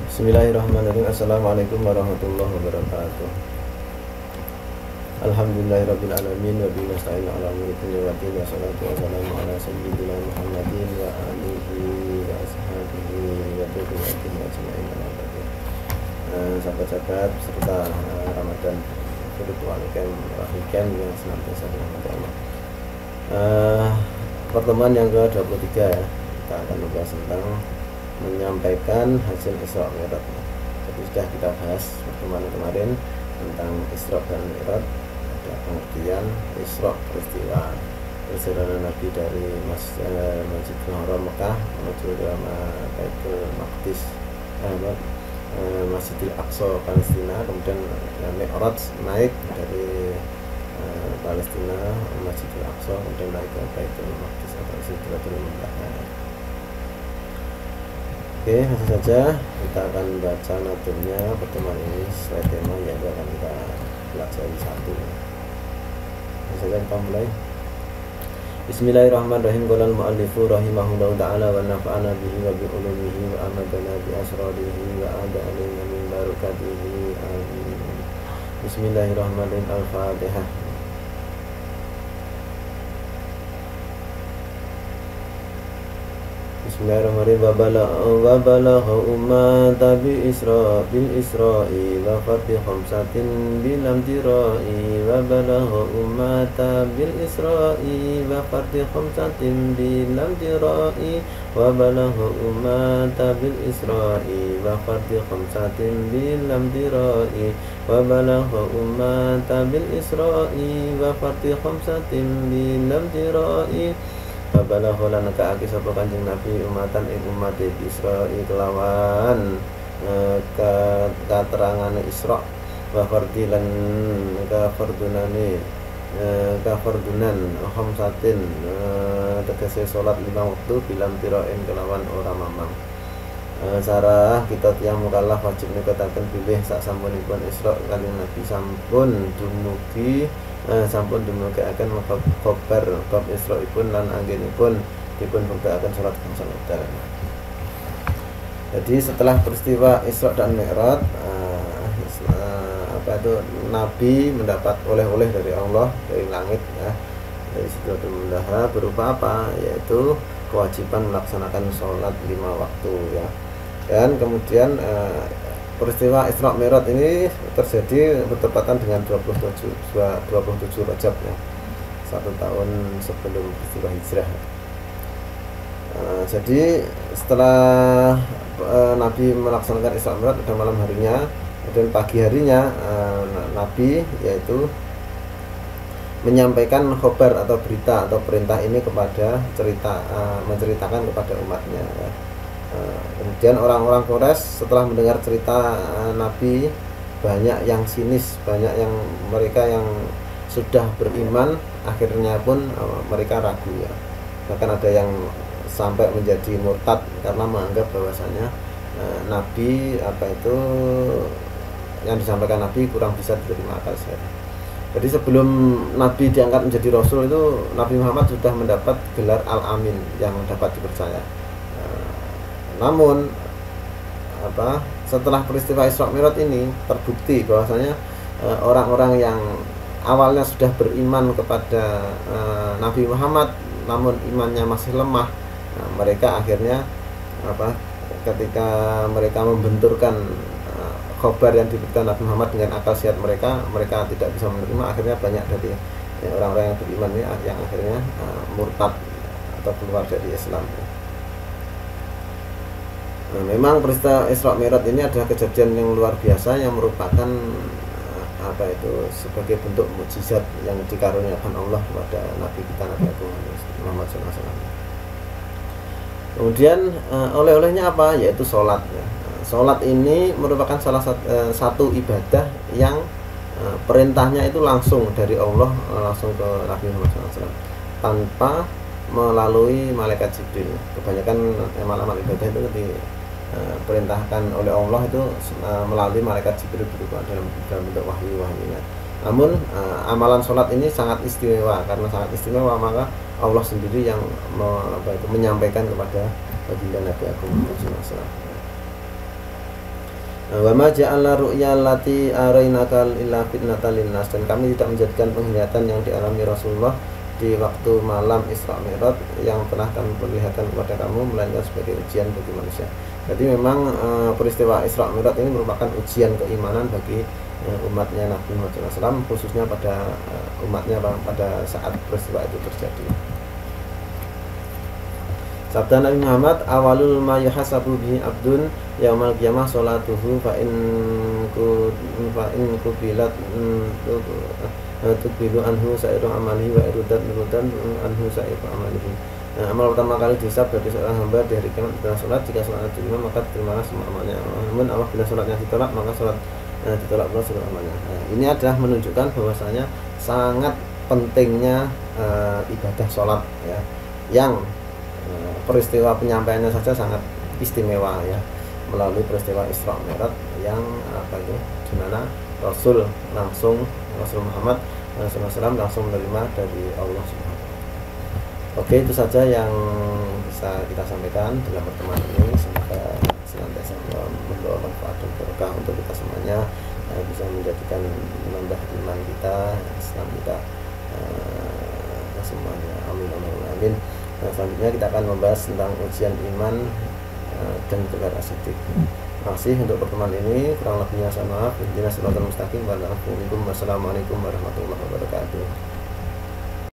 Bismillahirrahmanirrahim. Assalamualaikum warahmatullahi wabarakatuh. Alhamdulillahirabbil alamin wa bihi nasta'in ala umuri dunya wa din. Wassalatu wassalamu ala sayyidina Muhammadin wa alihi wa ashabihi wa tabi'in ajma'in. Sahabat-sahabat serta Ramadan virtual weekend yang senantiasa dirahmati Allah. Pertemuan yang ke-23 ya. Kita akan membahas tentang menyampaikan hasil Isra Mi'raj. Jadi sudah kita bahas pertemuan kemarin tentang Isra dan Mi'raj. Ada pengertian Isra, peristiwa perjalanan Nabi dari Masjidil Haram Mekah menuju ke Baitul Maqdis, Masjidil Aqsa Palestina, kemudian Mi'raj naik dari Palestina Masjidil Aqsa, kemudian naik ke Baitul Maqdis atau Sidratul Muntaha. Oke, langsung saja kita akan baca naturnya pertemuan ini sesuai tema yang akan kita pelajari satu. Langsung saja kita mulai. Bismillahirrahmanirrahim. Qala al-mu'allifu rahimahullahu ta'ala wa nafa'ana bihi wa bi ulumihi wa amadana bi asrarihi wa ada'alina min barakatihi. Amin. Bismillahirrahmanirrahim. Al-Fatihah. Bismillahirrahmanirrahim. Wa balagha ummata bil isra'i wa fardi khamsatin bil amtira'i. Wa balagha ummata bil isra'i wa fardi khamsatin bil amtira'i. Wa balagha ummata bil isra'i wa fardi khamsatin bil amtira'i. Wa balagha ummata bil isra'i wa fardi khamsatin bil amtira'i. Babalagha lan kaaki sapa Kanjeng Nabi umatan ing umat Israil kelawan katerangane Isra wa fardilan kafardunan khamsatin tegese salat 5 waktu bilam tirain kelawan ora mamang. Sarah kita tiyang mukallaf wajib nikataken bilih sak sampunipun Isra Kanjeng Nabi sampun dumugiaken khabar bab Isra'ipun lan anggenipun dipun buktakaken salat khamsa wekdal. Jadi setelah peristiwa Isra dan Mi'raj Nabi mendapat oleh-oleh dari Allah dari langit ya, dari Sidratul Muntaha berupa apa? Yaitu kewajiban melaksanakan sholat 5 waktu ya. Dan kemudian peristiwa Isra Mi'raj ini terjadi bertepatan dengan 27 Rajab ya, 1 tahun sebelum peristiwa hijrah. Jadi setelah Nabi melaksanakan Isra Mi'raj pada malam harinya, dan pagi harinya Nabi yaitu menyampaikan khobar atau berita atau perintah ini kepada menceritakan kepada umatnya ya. Kemudian orang-orang Quraisy setelah mendengar cerita Nabi, banyak yang sinis, banyak yang mereka yang sudah beriman akhirnya pun mereka ragu ya. Bahkan ada yang sampai menjadi murtad karena menganggap bahwasanya Nabi yang disampaikan Nabi kurang bisa diterima akal sehat. Jadi sebelum Nabi diangkat menjadi Rasul itu Nabi Muhammad sudah mendapat gelar Al-Amin yang dapat dipercaya. Namun setelah peristiwa Isra Mi'raj ini terbukti bahwasanya orang-orang yang awalnya sudah beriman kepada Nabi Muhammad namun imannya masih lemah, mereka akhirnya ketika mereka membenturkan khobar yang diberikan Nabi Muhammad dengan akal sehat mereka tidak bisa menerima. Akhirnya banyak dari orang-orang yang beriman ini yang akhirnya murtad atau keluar dari Islam. Memang peristiwa Isra Mi'raj ini adalah kejadian yang luar biasa yang merupakan sebagai bentuk mukjizat yang dikaruniakan Allah kepada Nabi kita Nabi Muhammad SAW. Kemudian oleh-olehnya apa? Yaitu sholat ya. Sholat ini merupakan salah satu ibadah yang perintahnya itu langsung dari Allah langsung ke Nabi Muhammad SAW tanpa melalui malaikat Jibril. Kebanyakan amal-amal ibadah itu diperintahkan oleh Allah itu melalui malaikat Jibril berupa dalam bentuk wahyu-wahyunya. Namun amalan sholat ini sangat istimewa. Karena sangat istimewa maka Allah sendiri yang menyampaikan kepada baginda Nabi Agung Muhammad SAW. Wa ma ja'alna ru'ya allati arainaka illa fitnatan linnas, dan kami tidak menjadikan penglihatan yang dialami Rasulullah di waktu malam Isra Mi'raj yang pernah kami perlihatkan kepada kamu melainkan sebagai ujian bagi manusia. Jadi memang peristiwa Isra Mi'raj ini merupakan ujian keimanan bagi umatnya Nabi Muhammad SAW, khususnya pada umatnya pada saat peristiwa itu terjadi. Sabda Nabi Muhammad, awalul ma yuhasabu bihi abdun yaumal qiyamah sholatuhu fa in kubilat tubilu anhu sa'iru amalihi wa irudan anhu sa'iru amalihi. Amal pertama kali dihisab dari seorang hamba di hari kiamat adalah sholat. Jika sholatnya diterima maka terimalah semua amalnya. Namun apabila sholatnya ditolak maka sholat ditolak pula seluruh amalnya. Ini adalah menunjukkan bahwasanya sangat pentingnya ibadah sholat ya, yang peristiwa penyampaiannya saja sangat istimewa ya, melalui peristiwa Isra Mi'raj yang di mana Rasul Muhammad SAW langsung menerima dari Allah Subhanahu. Oke, itu saja yang bisa kita sampaikan dalam pertemuan ini. Semoga senantiasa membawa manfaat dan berkah untuk kita semuanya, bisa menjadikan menambah iman kita, Islam kita semuanya. Amin amin amin. Selanjutnya kita akan membahas tentang ujian iman dan gelar as-siddiq. Terima kasih untuk pertemuan ini. Kurang lebihnya saya maaf. Intinya shiratal mustaqim. Wassalamualaikum warahmatullahi wabarakatuh.